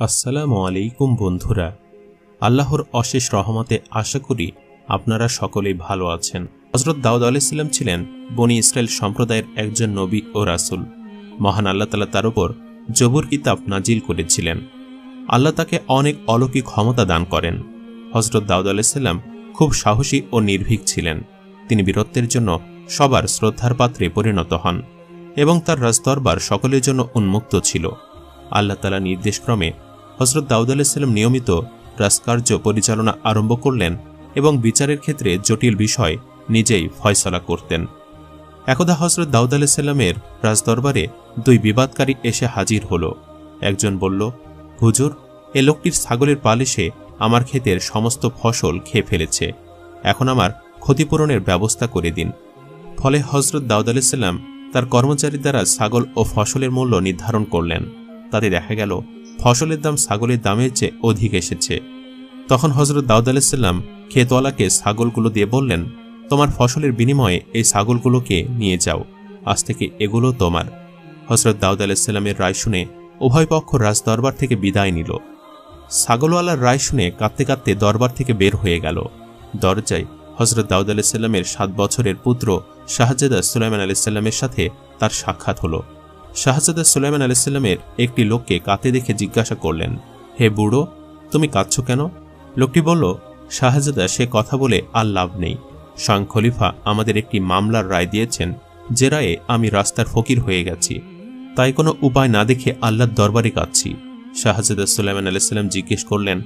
আসসালামু আলাইকুম বন্ধুরা, আল্লাহর অশেষ রহমতে আশা করি আপনারা সকলেই ভালো আছেন। হযরত দাউদ আলাইহিস সালাম ছিলেন বনি ইসরাইল সম্প্রদায়ের একজন নবী ও রাসূল। মহান আল্লাহ তাআলা তার উপর জবুর কিতাব নাজিল করেছিলেন। আল্লাহ তাকে অনেক অলৌকিক ক্ষমতা দান করেন। হযরত দাউদ আলাইহিস সালাম খুব সাহসী ও নির্ভীক ছিলেন। তিনি বীরত্বের জন্য সবার শ্রদ্ধার পাত্রে পরিণত হন এবং তার রাজদরবার সকলের জন্য উন্মুক্ত ছিল। আল্লাহ তাআলা নির্দেশক্রমে হযরত দাউদ আলাইহিস সালাম নিয়মিত রাজকার্য পরিচালনা আরম্ভ করলেন এবং বিচারের ক্ষেত্রে জটিল বিষয় নিজেই ফয়সালা করতেন। একদা হযরত দাউদ আলাইহিস সালামের রাজদরবারে দুই বিবাদকারী এসে হাজির হল। একজন বলল, হুজুর, এ লোকটির ছাগলের পাল এসে আমার ক্ষেতের সমস্ত ফসল খেয়ে ফেলেছে, এখন আমার ক্ষতিপূরণের ব্যবস্থা করে দিন। ফলে হযরত দাউদ আলাইহিস সালাম তার কর্মচারীর দ্বারা ছাগল ও ফসলের মূল্য নির্ধারণ করলেন। তাতে দেখা গেল ফসলের দাম ছাগলের দামের চেয়ে অধিক এসেছে। তখন হযরত দাউদ আলাইহিস সালাম ক্ষেতওয়ালাকে ছাগলগুলো দিয়ে বললেন, তোমার ফসলের বিনিময়ে এই ছাগলগুলোকে নিয়ে যাও, আজ থেকে এগুলো তোমার। হযরত দাউদ আলাইহিস সালামের রায় শুনে উভয় পক্ষ রাজদরবার থেকে বিদায় নিল। ছাগলওয়ালার রায় শুনে কাঁদতে কাঁদতে দরবার থেকে বের হয়ে গেল। দরজায় হযরত দাউদ আলাইহিস সালামের 7 বছরের পুত্র শাহজাদা সুলাইমান আলাইহিস সালামের সাথে তার সাক্ষাৎ হল। শাহজাদা সুলাইমান আলাইহিস সালামের একটি লোককে কাঁদতে দেখে জিজ্ঞাসা করলেন, হে বুড়ো, তুমি কাঁদছ কেন? লোকটি বলল, শাহজাদা, সে কথা বলে আর লাভ নেই। স্বয়ং খলিফা আমাদের একটি মামলার রায় দিয়েছেন, যে রায়ে আমি রাস্তার ফকির হয়ে গেছি, তাই কোনো উপায় না দেখে আল্লাহর দরবারে কাঁদছি। শাহজাদা সুলাইমান আলাইহিস সালাম জিজ্ঞেস করলেন,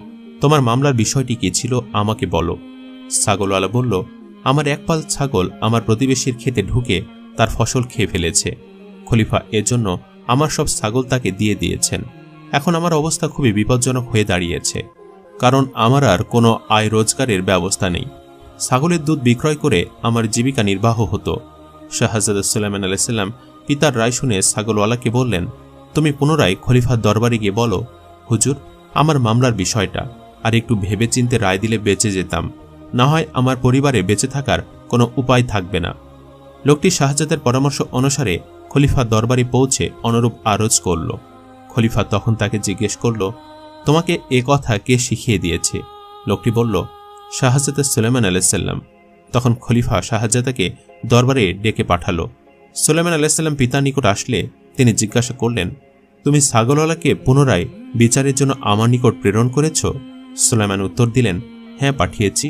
তোমার মামলার বিষয়টি কি ছিল, আমাকে বলো। ছাগলওয়ালা বলল, আমার এক পাল ছাগল আমার প্রতিবেশীর ক্ষেতে ঢুকে তার ফসল খেয়ে ফেলেছে। খলিফা এজন্য আমার সব ছাগল তাকে দিয়ে দিয়েছেন। এখন আমার অবস্থা খুবই বিপজ্জনক হয়ে দাঁড়িয়েছে, কারণ আমার আর কোনো আয় রোজগারের ব্যবস্থা নেই। ছাগলের দুধ বিক্রয় করে আমার জীবিকা নির্বাহ হতো। শাহজাদা সুলাইমান আলাইহিস সালাম পিতার রায় শুনে ছাগলওয়ালাকে বললেন, তুমি পুনরায় খলিফার দরবারে গিয়ে বলো, হুজুর, আমার মামলার বিষয়টা আর একটু ভেবেচিন্তে রায় দিলে বেঁচে যেতাম, না হয় আমার পরিবারে বেঁচে থাকার কোনো উপায় থাকবে না। লোকটি শাহজাদার পরামর্শ অনুসারে খলিফার দরবারে পৌঁছে অনুরূপ আরজ করল। খলিফা তখন তাকে জিজ্ঞেস করল, তোমাকে এ কথা কে শিখিয়ে দিয়েছে? লোকটি বলল, শাহজাদা সুলাইমান আলাইহিস সালাম। তখন খলিফা শাহজাদাকে দরবারে ডেকে পাঠালো। সুলাইমান আলাইহিস সালাম পিতার নিকট আসলে তিনি জিজ্ঞাসা করলেন, তুমি ছাগলওয়ালাকে পুনরায় বিচারের জন্য আমার নিকট প্রেরণ করেছ? সুলাইমান উত্তর দিলেন, হ্যাঁ, পাঠিয়েছি।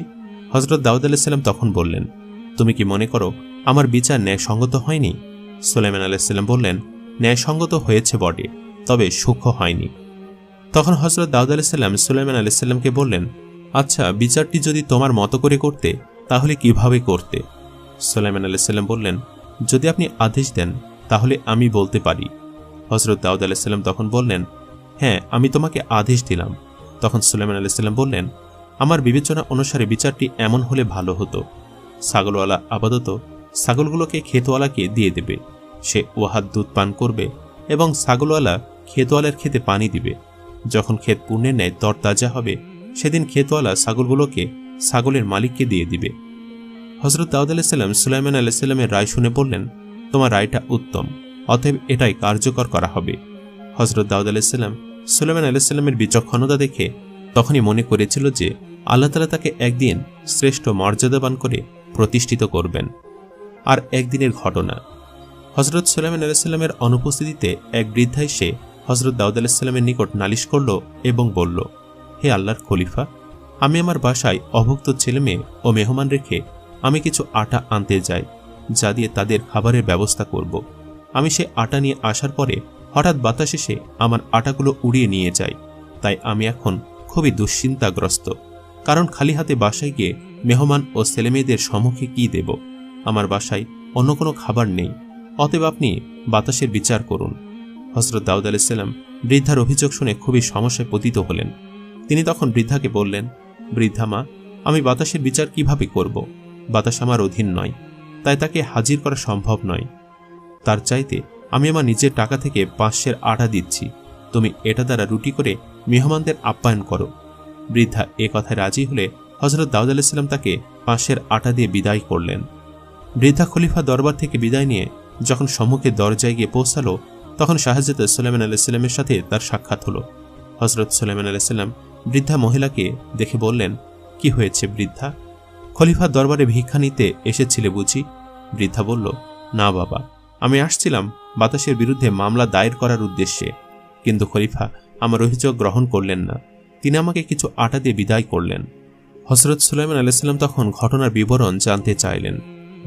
হযরত দাউদ আলাইহিস সালাম তখন বললেন, তুমি কি মনে করো আমার বিচার ন্যায়সঙ্গত হয়নি? সুলাইমান আলাইহিস সালাম বললেন, ন্যায়সঙ্গত হয়েছে বটে, তবে সূক্ষ্ম হয়নি। তখন হযরত দাউদ আলাইহিস সালাম সুলাইমান আলাইহিস সালামকে বললেন, আচ্ছা, বিচারটি যদি তোমার মতো করে করতে তাহলে কিভাবে করতে? সুলাইমান আলাইহিস সালাম বললেন, যদি আপনি আদেশ দেন তাহলে আমি বলতে পারি। হযরত দাউদ আলাইহিস সালাম তখন বললেন, হ্যাঁ, আমি তোমাকে আদেশ দিলাম। তখন সুলাইমান আলাইহিস সালাম বললেন, আমার বিবেচনা অনুসারে বিচারটি এমন হলে ভালো হতো, ছাগলওয়ালা আপাতত ছাগলগুলোকে ক্ষেতওয়ালাকে দিয়ে দেবে, সে ওয়াহাদ দুধ পান করবে এবং ছাগলওয়ালা ক্ষেতওয়ালার ক্ষেতে পানি দিবে। যখন ক্ষেত পূর্ণের ন্যায় তরতাজা হবে, সেদিন ক্ষেতওয়ালা ছাগলগুলোকে ছাগলের মালিককে দিয়ে দিবে। হযরত দাউদ আলাইহিস সালাম সুলাইমান আলাইহিস সালামের রায় শুনে বললেন, তোমার রায়টা উত্তম, অতএব এটাই কার্যকর করা হবে। হযরত দাউদ আলাইহিস সালাম সুলাইমান আলাইহিস সালামের বিচক্ষণতা দেখে তখনই মনে করেছিল যে আল্লাহ তাআলা তাকে একদিন শ্রেষ্ঠ মর্যাদাবান করে প্রতিষ্ঠিত করবেন। আর একদিনের ঘটনা, হযরত সুলাইমান আলাইহিস সালামের অনুপস্থিতিতে এক বৃদ্ধা এসে হযরত দাউদ আলাইহিস সালামের নিকট নালিশ করল এবং বলল, হে আল্লাহর খলিফা, আমি আমার বাসায় অভুক্ত ছেলেমেয়ে ও মেহমান রেখে আমি কিছু আটা আনতে যাই, যা দিয়ে তাদের খাবারের ব্যবস্থা করব। আমি সে আটা নিয়ে আসার পরে হঠাৎ বাতাস এসে আমার আটাগুলো উড়িয়ে নিয়ে যায়। তাই আমি এখন খুবই দুশ্চিন্তাগ্রস্ত, কারণ খালি হাতে বাসায় গিয়ে মেহমান ও ছেলেমেয়েদের সম্মুখে কি দেব? আমার বাসায় অন্য কোনো খাবার নেই, অতএব আপনি বাতাসের বিচার করুন। হযরত দাউদ আলাইহিস সালাম বৃদ্ধার অভিযোগ শুনে খুবই সমস্যায় পতিত হলেন। তিনি তখন বৃদ্ধাকে বললেন, বৃদ্ধা মা, আমি বাতাসের বিচার কিভাবে করব? বাতাস আমার অধীন নয়, তাই তাকে হাজির করা সম্ভব নয়। তার চাইতে আমি আমার নিজের টাকা থেকে 5 আটা দিচ্ছি, তুমি এটা দ্বারা রুটি করে মেহমানদের আপ্যায়ন করো। বৃদ্ধা এ কথায় রাজি হলে হযরত দাউদ আলাইহিস সালাম তাকে 5 আটা দিয়ে বিদায় করলেন। বৃদ্ধা খলিফা দরবার থেকে বিদায় নিয়ে যখন সম্মুখে দরজায় গিয়ে পৌঁছালো, তখন শাহজাদা সুলাইমান আলাইহিস সালামের সাথে তার সাক্ষাৎ হলো। হযরত সুলাইমান আলাইহিস সালাম বৃদ্ধা মহিলাকে দেখে বললেন, কি হয়েছে বৃদ্ধা? খলিফার দরবারে ভিক্ষা নিতে এসেছিলে বুঝি? বৃদ্ধা বলল, না বাবা, আমি আসছিলাম বাতাসের বিরুদ্ধে মামলা দায়ের করার উদ্দেশ্যে, কিন্তু খলিফা আমার অভিযোগ গ্রহণ করলেন না। তিনি আমাকে কিছু আটা দিয়ে বিদায় করলেন। হযরত সুলাইমান আলাইহিস সালাম তখন ঘটনার বিবরণ জানতে চাইলেন।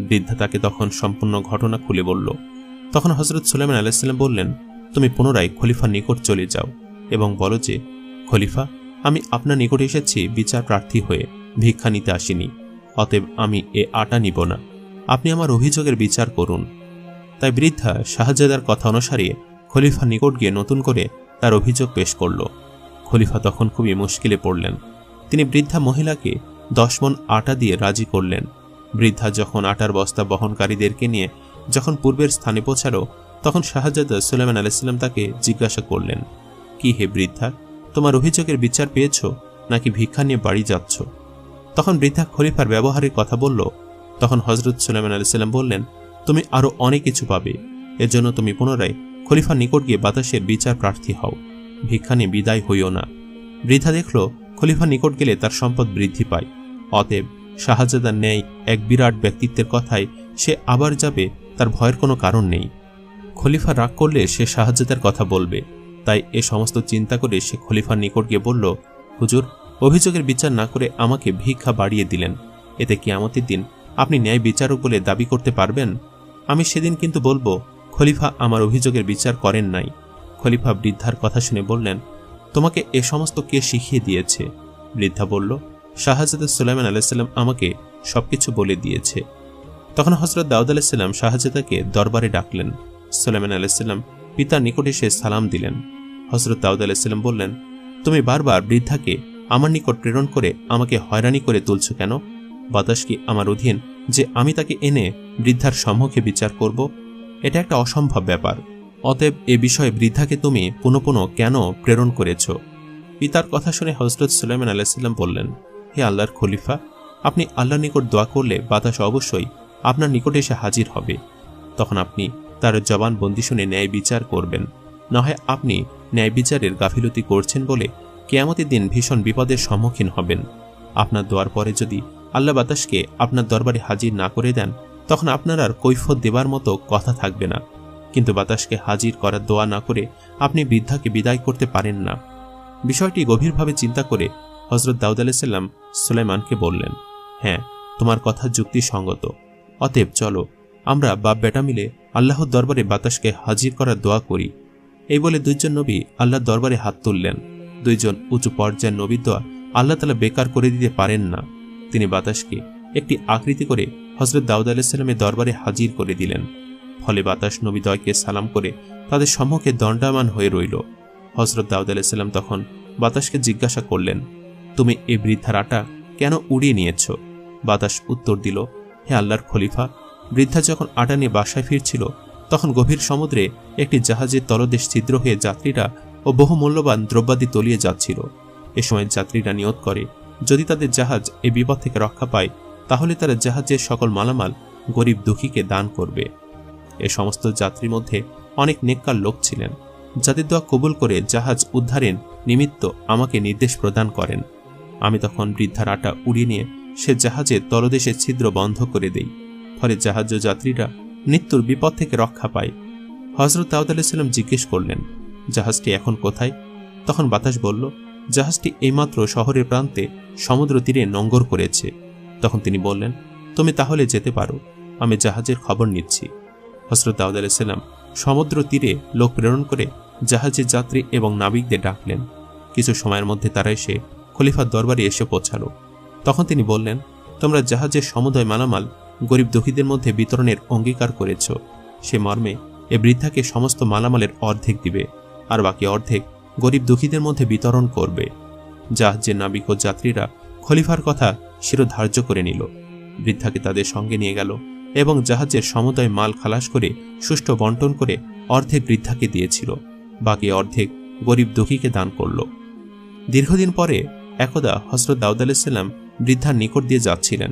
বৃদ্ধা তাকে তখন সম্পূর্ণ ঘটনা খুলে বলল। তখন হযরত সুলাইমান আলাইহিস সালাম বললেন, তুমি পুনরায় খলিফার নিকট চলে যাও এবং বলো যে, খলিফা, আমি আপনার নিকট এসেছি বিচার প্রার্থী হয়ে, ভিক্ষা নিতে আসিনি। অতএব আমি এ আটা নিব না, আপনি আমার অভিযোগের বিচার করুন। তাই বৃদ্ধা শাহজাদার কথা অনুসারে খলিফার নিকট গিয়ে নতুন করে তার অভিযোগ পেশ করল। খলিফা তখন খুবই মুশকিলে পড়লেন। তিনি বৃদ্ধা মহিলাকে 10 মণ আটা দিয়ে রাজি করলেন। বৃদ্ধা যখন আটার বস্তা বহনকারীদেরকে নিয়ে যখন পূর্বের স্থানে পৌঁছালো, তখন শাহজাদা সুলাইমান আলাইহিস সালাম তাকে জিজ্ঞাসা করলেন, কি হে বৃদ্ধা, তোমার অভিযোগের বিচার পেয়েছ নাকি ভিক্ষা নিয়ে বাড়ি যাচ্ছ? তখন বৃদ্ধা খলিফার ব্যবহারের কথা বলল। তখন হযরত সুলাইমান আলাইহিস সালাম বললেন, তুমি আরো অনেক কিছু পাবে, এর জন্য তুমি পুনরায় খলিফার নিকট গিয়ে বাতাসের বিচার প্রার্থী হও, ভিক্ষা নিয়ে বিদায় হইও না। বৃদ্ধা দেখল খলিফার নিকট গেলে তার সম্পদ বৃদ্ধি পায়। অতএব শাহজাদার ন্যায় এক বিরাট ব্যক্তিত্বের কথায় সে আবার যাবে, তার ভয়ের কোনো কারণ নেই। খলিফা রাগ করলে সে শাহজাদার কথা বলবে, তাই এ সমস্ত চিন্তা করে সে খলিফার নিকট গিয়ে বলল, হুজুর, অভিযোগের বিচার না করে আমাকে ভিক্ষা বাড়িয়ে দিলেন, এতে কিয়ামতের দিন আপনি ন্যায় বিচারক বলে দাবি করতে পারবেন? আমি সেদিন কিন্তু বলবো, খলিফা আমার অভিযোগের বিচার করেন নাই। খলিফা বৃদ্ধার কথা শুনে বললেন, তোমাকে এ সমস্ত কে শিখিয়ে দিয়েছে? বৃদ্ধা বলল, শাহজাদা সুলাইমান আলাইহিস সালাম আমাকে সবকিছু বলে দিয়েছে। তখন হযরত দাউদ আলাইহিস সালাম শাহজাদাকে দরবারে ডাকলেন। সুলাইমান আলাইহিস সালাম পিতার নিকট এসে সালাম দিলেন। হযরত দাউদ আলাইহিস সালাম বললেন, তুমি বারবার বৃদ্ধাকে আমার নিকট প্রেরণ করে আমাকে হয়রানি করে তুলছ কেন? বাতাস কি আমার অধীন যে আমি তাকে এনে বৃদ্ধার সম্মুখে বিচার করব? এটা একটা অসম্ভব ব্যাপার। অতএব এ বিষয়ে বৃদ্ধাকে তুমি পুনঃ পুনঃ কেন প্রেরণ করেছ? পিতার কথা শুনে হযরত সুলাইমান আলাইহিস সালাম বললেন, হে আল্লাহর খলিফা, আপনি আল্লাহর নিকট দোয়া করলে বাতাস অবশ্যই আপনার নিকটে এসে হাজির হবে। তখন আপনি তার জবানবন্দি শুনে ন্যায় বিচার করবেন, না হয় আপনি ন্যায় বিচারের গাফিলতি করছেন বলে কিয়ামতের দিন ভীষণ বিপদের সম্মুখীন হবেন। আপনার দোয়ার পরে যদি আল্লাহ বাতাসকে আপনার দরবারে হাজির না করে দেন, তখন আপনার আর কৈফিয়ত দেবার মতো কথা থাকবে না। কিন্তু বাতাসকে হাজির করার দোয়া না করে আপনি বৃদ্ধাকে বিদায় করতে পারেন না। বিষয়টি গভীরভাবে চিন্তা করে হযরত দাউদ আলাইহিস সালাম সুলাইমানকে বললেন, হ্যাঁ, তোমার কথা যুক্তিসঙ্গত। অতএব চলো আমরা বাপ বেটা মিলে আল্লাহর দরবারে বাতাসকে হাজির করার দোয়া করি। এই বলে দুইজন নবী আল্লাহর দরবারে হাত তুললেন। দুইজন উঁচু পর্যায়ের নবীর দোয়া আল্লাহ তাআলা বেকার করে দিতে পারেন না। তিনি বাতাসকে একটি আকৃতি করে হযরত দাউদ আলাইহিস সালামের দরবারে হাজির করে দিলেন। ফলে বাতাস নবীদ্বয়কে সালাম করে তাদের সম্মুখে দণ্ডায়মান হয়ে রইল। হযরত দাউদ আলাইহিস সালাম তখন বাতাসকে জিজ্ঞাসা করলেন, তুমি এই বৃদ্ধার আটা কেন উড়িয়ে নিয়েছ? বাতাস উত্তর দিল, হে আল্লাহর খলিফা, বৃদ্ধা যখন আটা নিয়ে বাসায় ফিরছিল, তখন গভীর সমুদ্রে একটি জাহাজের তলদেশ ছিদ্র হয়ে যাত্রীরা ও বহু মূল্যবান দ্রব্যাদি তলিয়ে যাচ্ছিল। এ সময় যাত্রীরা নিয়ত করে, যদি তাদের জাহাজ এই বিপদ থেকে রক্ষা পায়, তাহলে তারা জাহাজের সকল মালামাল গরিব দুঃখীকে দান করবে। এ সমস্ত যাত্রীর মধ্যে অনেক নেককার লোক ছিলেন, যাদের দোয়া কবুল করে জাহাজ উদ্ধারের নিমিত্ত আমাকে নির্দেশ প্রদান করেন। আমি তখন বৃদ্ধার আটা উড়িয়ে নিয়ে সে জাহাজের তলদেশের ছিদ্র বন্ধ করে দেই। ফলে জাহাজ যাত্রীরা মৃত্যুর বিপদ থেকে রক্ষা পায়। হযরত দাউদ আলাইহিস সালাম জিজ্ঞেস করলেন, জাহাজটি এখন কোথায়? তখন বাতাস বলল, জাহাজটি এইমাত্র শহরের প্রান্তে সমুদ্র তীরে নোঙ্গর করেছে। তখন তিনি বললেন, তুমি তাহলে যেতে পারো, আমি জাহাজের খবর নিচ্ছি। হযরত দাউদ আলাইহিস সালাম সমুদ্র তীরে লোক প্রেরণ করে জাহাজের যাত্রী এবং নাবিকদের ডাকলেন। কিছু সময়ের মধ্যে তারা এসে খলিফার দরবারে এসে পৌঁছালো। তখন তিনি বললেন, তোমরা জাহাজের সমুদয় মালামাল গরিব দুঃখীদের মধ্যে বিতরণের অঙ্গীকার করেছ। সে মর্মে এ বৃদ্ধাকে সমস্ত মালামালের অর্ধেক দিবে, আর বাকি অর্ধেক গরিব দুঃখীদের মধ্যে বিতরণ করবে। জাহাজের নাবিক ও যাত্রীরা খলিফার কথা শিরোধার্য করে নিল। বৃদ্ধাকে তাদের সঙ্গে নিয়ে গেল এবং জাহাজের সমুদয় মাল খালাস করে সুষ্ঠু বন্টন করে অর্ধেক বৃদ্ধাকে দিয়েছিল, বাকি অর্ধেক গরিব দুঃখীকে দান করল। দীর্ঘদিন পরে একদা হযরত দাউদ আলাইহিস সালাম বৃদ্ধার নিকট দিয়ে যাচ্ছিলেন।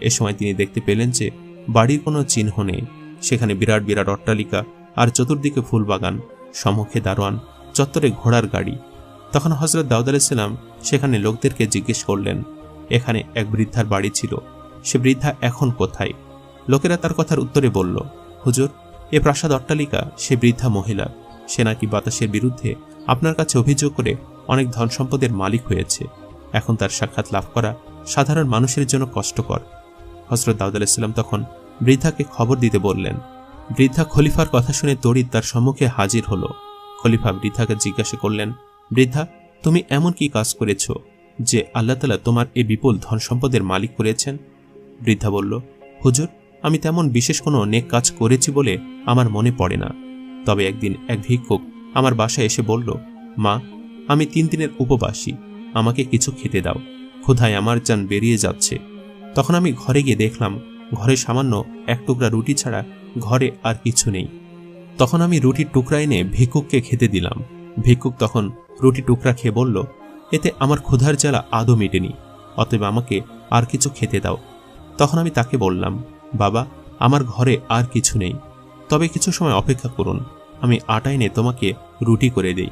এ সময় তিনি দেখতে পেলেন যে বাড়ির কোনো চিহ্ন নেই। সেখানে বিরাট বিরাট অট্টালিকা আর চতুর্দিকে ফুলবাগান, সম্মুখে দারোয়ান, চত্বরে ঘোড়ার গাড়ি। তখন হযরত দাউদ আলাইহিস সালাম সেখানে লোকদেরকে জিজ্ঞেস করলেন, এখানে এক বৃদ্ধার বাড়ি ছিল, সে বৃদ্ধা এখন কোথায়? লোকেরা তার কথার উত্তরে বলল, হুজুর, এ প্রাসাদ অট্টালিকা সে বৃদ্ধা মহিলা, সে নাকি বাতাসের বিরুদ্ধে আপনার কাছে অভিযোগ করে অনেক ধন সম্পদের মালিক হয়েছে। এখন তার সাক্ষাৎ লাভ করা সাধারণ মানুষের জন্য কষ্টকর। হযরত দাউদ আলাইহিস সালাম তখন বৃদ্ধাকে খবর দিতে বললেন। বৃদ্ধা খলিফার কথা শুনে তড়িৎ তার সম্মুখে হাজির হল। খলিফা বৃদ্ধাকে জিজ্ঞাসা করলেন, বৃদ্ধা, তুমি এমন কি কাজ করেছ যে আল্লাহ তাআলা তোমার এই বিপুল ধন সম্পদের মালিক করেছেন? বৃদ্ধা বলল, হুজুর, আমি তেমন বিশেষ কোনো নেক কাজ করেছি বলে আমার মনে পড়ে না। তবে একদিন এক ভিক্ষুক আমার বাসায় এসে বলল, মা, আমি 3 দিনের উপবাসী, আমাকে কিছু খেতে দাও, ক্ষুধায় আমার জান বেরিয়ে যাচ্ছে। তখন আমি ঘরে গিয়ে দেখলাম ঘরে সামান্য এক টুকরা রুটি ছাড়া ঘরে আর কিছু নেই। তখন আমি রুটির টুকরা এনে ভিক্ষুককে খেতে দিলাম। ভিক্ষুক তখন রুটি টুকরা খেয়ে বলল, এতে আমার ক্ষুধার জ্বালা আদৌ মেটেনি, অতএব আমাকে আর কিছু খেতে দাও। তখন আমি তাকে বললাম, বাবা, আমার ঘরে আর কিছু নেই, তবে কিছু সময় অপেক্ষা করুন, আমি আটা এনে তোমাকে রুটি করে দেই।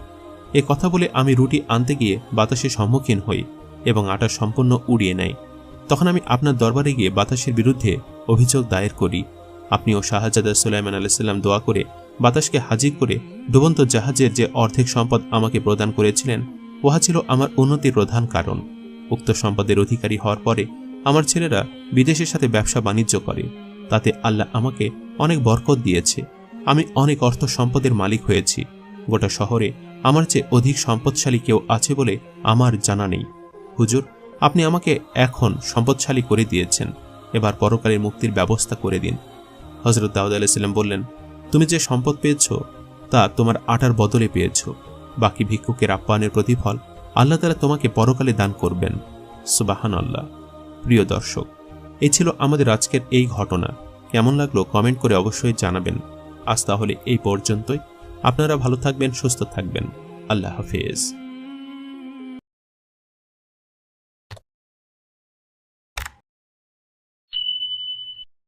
এ কথা বলে আমি রুটি আনতে গিয়ে বাতাসের সম্মুখীন হই এবং আটা সম্পূর্ণ উড়িয়ে নেয়। তখন আমি আপনার দরবারে গিয়ে বাতাসের বিরুদ্ধে অভিযোগ দায়ের করি। আপনি ও শাহজাদা সুলাইমান আলাইহিস সালাম দোয়া করে বাতাসকে হাজির করে ডুবন্ত জাহাজের যে অর্ধেক সম্পদ আমাকে প্রদান করেছিলেন, উহা ছিল আমার উন্নতির প্রধান কারণ। উক্ত সম্পদের অধিকারী হওয়ার পরে আমার ছেলেরা বিদেশের সাথে ব্যবসা বাণিজ্য করে, তাতে আল্লাহ আমাকে অনেক বরকত দিয়েছে। আমি অনেক অর্থ সম্পদের মালিক হয়েছি। গোটা শহরে আমার চেয়ে অধিক সম্পদশালী কেউ আছে বলে আমার জানা নেই। হুজুর, আপনি আমাকে এখন সম্পদশালী করে দিয়েছেন, এবার পরকালের মুক্তির ব্যবস্থা করে দিন। হযরত দাউদ আলাইহিস সালাম বললেন, তুমি যে সম্পদ পেয়েছ তা তোমার আটার বদলে পেয়েছ। বাকি ভিক্ষুকের আপ্যায়নের প্রতিফল আল্লাহ তাআলা তোমাকে পরকালে দান করবেন। সুবহানাল্লাহ। প্রিয় দর্শক, এই ছিল আমাদের আজকের এই ঘটনা। কেমন লাগলো কমেন্ট করে অবশ্যই জানাবেন। আজ তাহলে এই পর্যন্তই। আপনারা ভালো থাকবেন, সুস্থ থাকবেন। আল্লাহ হাফেজ।